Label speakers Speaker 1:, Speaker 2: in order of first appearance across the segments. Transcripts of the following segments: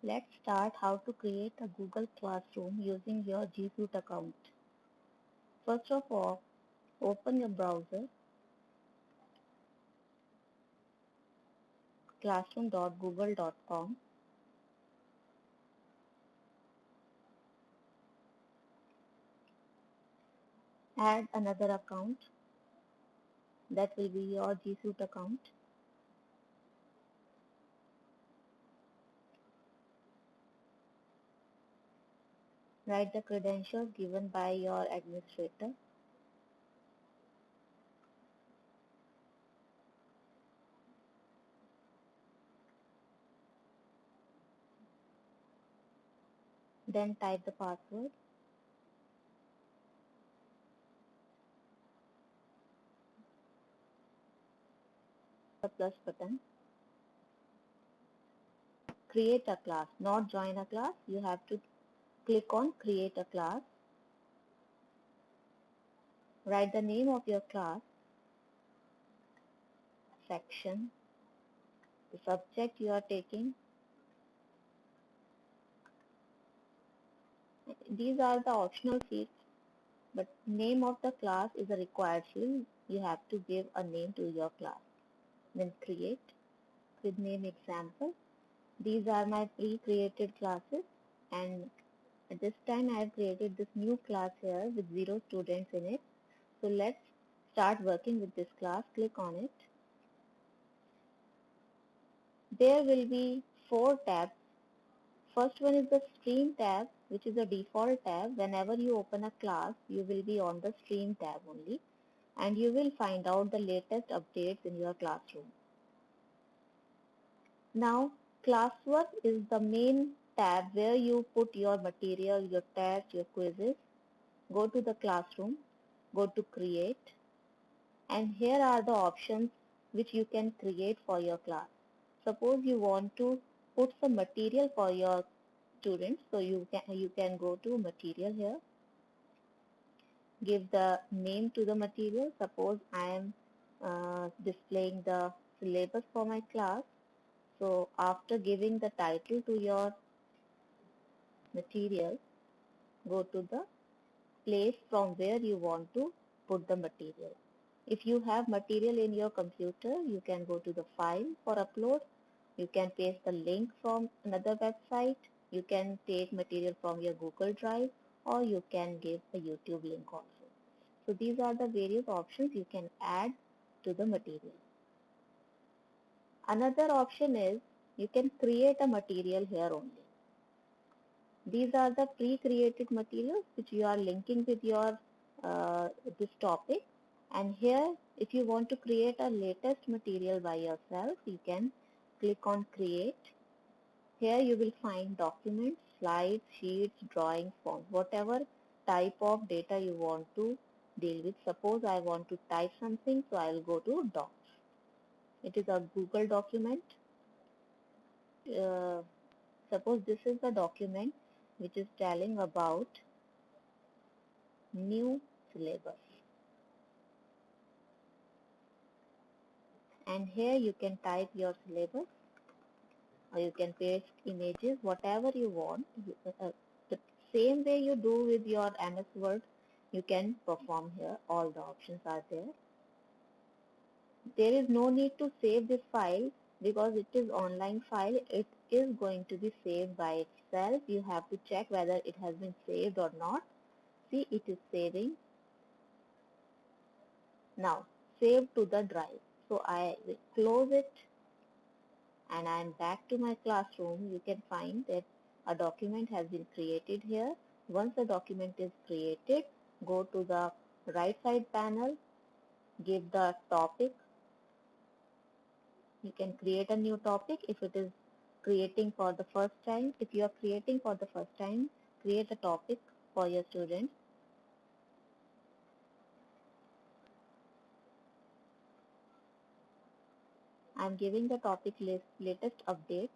Speaker 1: Let's start how to create a Google Classroom using your G Suite account. First of all, open your browser, classroom.google.com. Add another account, that will be your G Suite account. Write the credentials given by your administrator. Then type the password. The plus button. Create a class, not join a class. You have to click on create a class. Write the name of your class, section, the subject you are taking. These are the optional fields, but name of the class is a required field. You have to give a name to your class. Then create with name example. These are my pre-created classes, and at this time I have created this new class here with 0 students in it. So let's start working with this class. Click on it. There will be 4 tabs. First one is the Stream tab, which is a default tab. Whenever you open a class, you will be on the Stream tab only, and you will find out the latest updates in your classroom. Now, Classwork is the main tab where you put your material, your tests, your quizzes. Go to the classroom, go to Create, and here are the options which you can create for your class. Suppose you want to put some material for your students, so you can go to material here. Give the name to the material. Suppose I am displaying the syllabus for my class. So after giving the title to your material, go to the place from where you want to put the material. If you have material in your computer, you can go to the file for upload. You can paste the link from another website. You can take material from your Google Drive, or you can give a YouTube link also. So these are the various options you can add to the material. Another option is you can create a material here only. These are the pre-created materials which you are linking with your this topic, and here if you want to create a latest material by yourself, you can click on create. Here you will find documents, slides, sheets, drawings, forms, whatever type of data you want to deal with. Suppose I want to type something, so I will go to docs. It is a Google document. Uh, Suppose this is the document which is telling about new syllabus, and here you can type your syllabus, or you can paste images, whatever you want. The same way you do with your MS Word, you can perform here. All the options are there. There is no need to save this file because it is online file. It is going to be saved by itself. You have to check whether it has been saved or not. See, it is saving. Now, save to the drive. So I will close it, and I am back to my classroom. You can find that a document has been created here. Once the document is created, go to the right side panel, give the topic. You can create a new topic if it is creating for the first time. If you are creating for the first time, create a topic for your students. I am giving the topic list latest updates,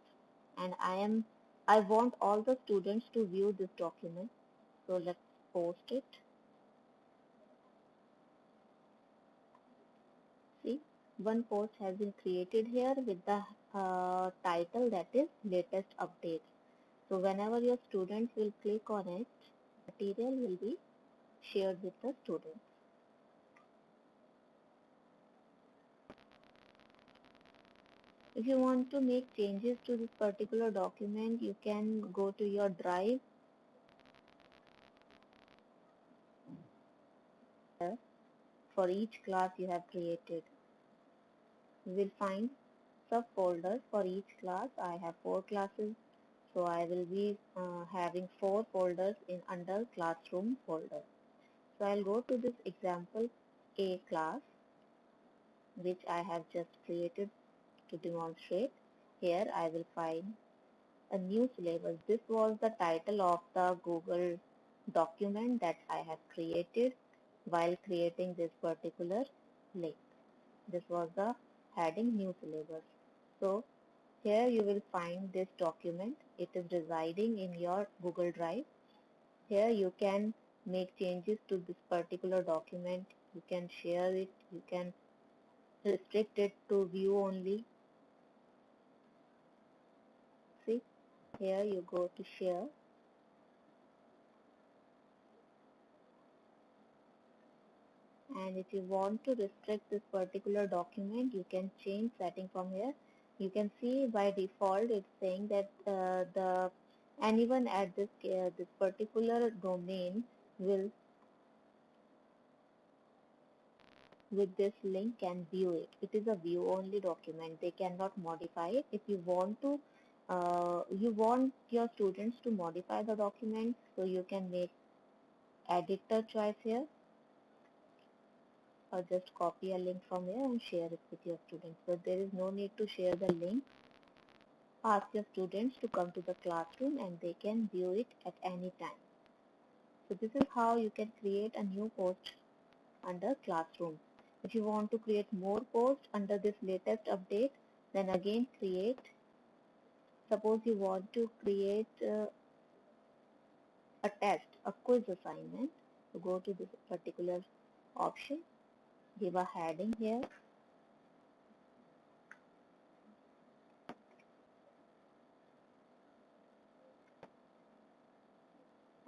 Speaker 1: and I want all the students to view this document. So let's post it. See, one post has been created here with the title, that is latest updates. So whenever your students will click on it, material will be shared with the students. If you want to make changes to this particular document, you can go to your drive. For each class you have created, you will find subfolders for each class. I have 4 classes, so I will be having 4 folders in under classroom folder. So I'll go to this example A class, which I have just created to demonstrate. Here I will find a new syllabus. This was the title of the Google document that I have created while creating this particular link. This was the heading new syllabus. So here you will find this document. It is residing in your Google Drive. Here you can make changes to this particular document. You can share it. You can restrict it to view only. See, here you go to share. And if you want to restrict this particular document, you can change setting from here. You can see by default it's saying that the anyone at this particular domain will with this link can view it. It is a view only document. They cannot modify it. If you want to you want your students to modify the document, so you can make editor choice here, or just copy a link from here and share it with your students. But there is no need to share the link. Ask your students to come to the classroom and they can view it at any time. So this is how you can create a new post under classroom. If you want to create more posts under this latest update, then again create. Suppose you want to create a test, a quiz assignment. So go to this particular option, give a heading here,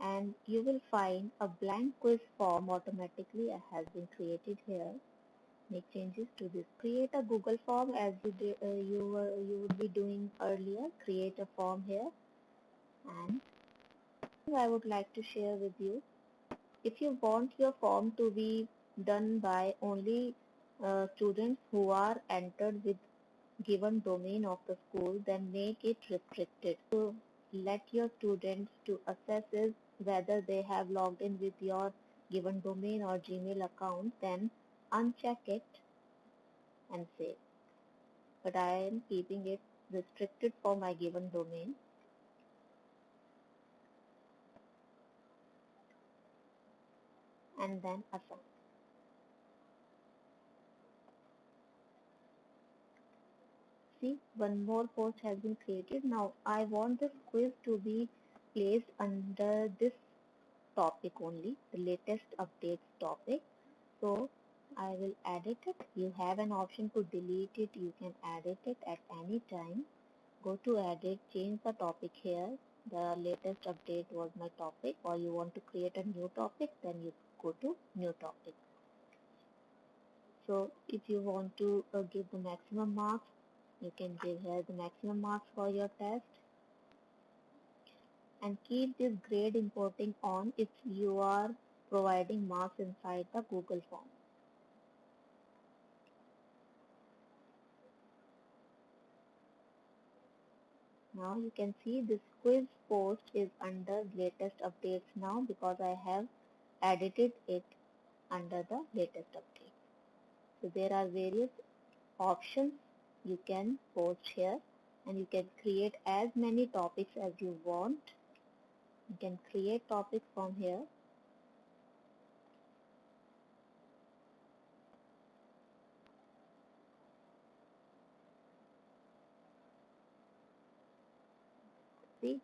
Speaker 1: and you will find a blank quiz form automatically has been created here. Make changes to this. Create a Google form as you would be doing earlier. Create a form here, and I would like to share with you. If you want your form to be done by only students who are entered with given domain of the school, then make it restricted. To let your students to assess is whether they have logged in with your given domain or Gmail account, then uncheck it and save. But I am keeping it restricted for my given domain, and then assign. See, one more post has been created. Now I want this quiz to be placed under this topic only, the latest updates topic. So I will edit it. You have an option to delete it. You can edit it at any time. Go to edit, change the topic here. The latest update was my topic, or you want to create a new topic, then you go to new topic. So if you want to give the maximum marks, you can give here the maximum marks for your test, and keep this grade importing on if you are providing marks inside the Google form. Now you can see this quiz post is under latest updates now because I have edited it under the latest update. So there are various options you can post here, and you can create as many topics as you want. You can create topics from here. See,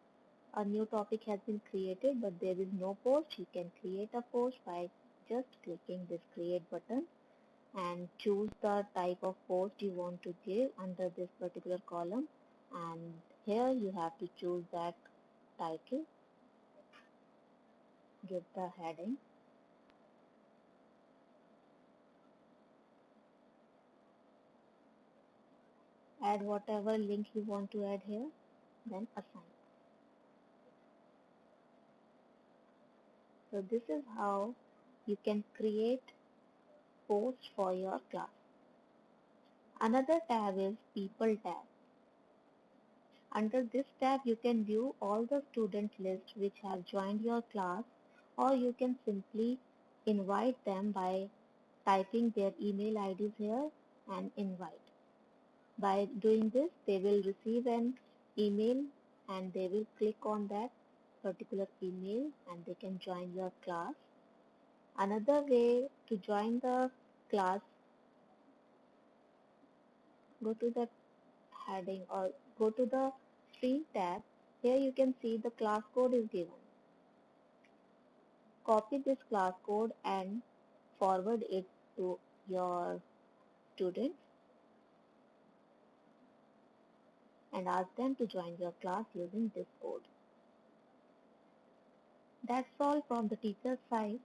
Speaker 1: a new topic has been created, but there is no post. You can create a post by just clicking this create button and choose the type of post you want to give under this particular column, and here you have to choose that title, give the heading, add whatever link you want to add here, then assign. So this is how you can create posts for your class. Another tab is People tab. Under this tab, you can view all the student list which have joined your class, or you can simply invite them by typing their email IDs here and invite. By doing this, they will receive an email and they will click on that particular email and they can join your class. Another way to join the class, go to the heading or go to the Stream tab. Here you can see the class code is given. Copy this class code and forward it to your students and ask them to join your class using this code. That's all from the teacher's side.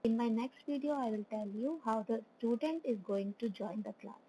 Speaker 1: In my next video, I will tell you how the student is going to join the class.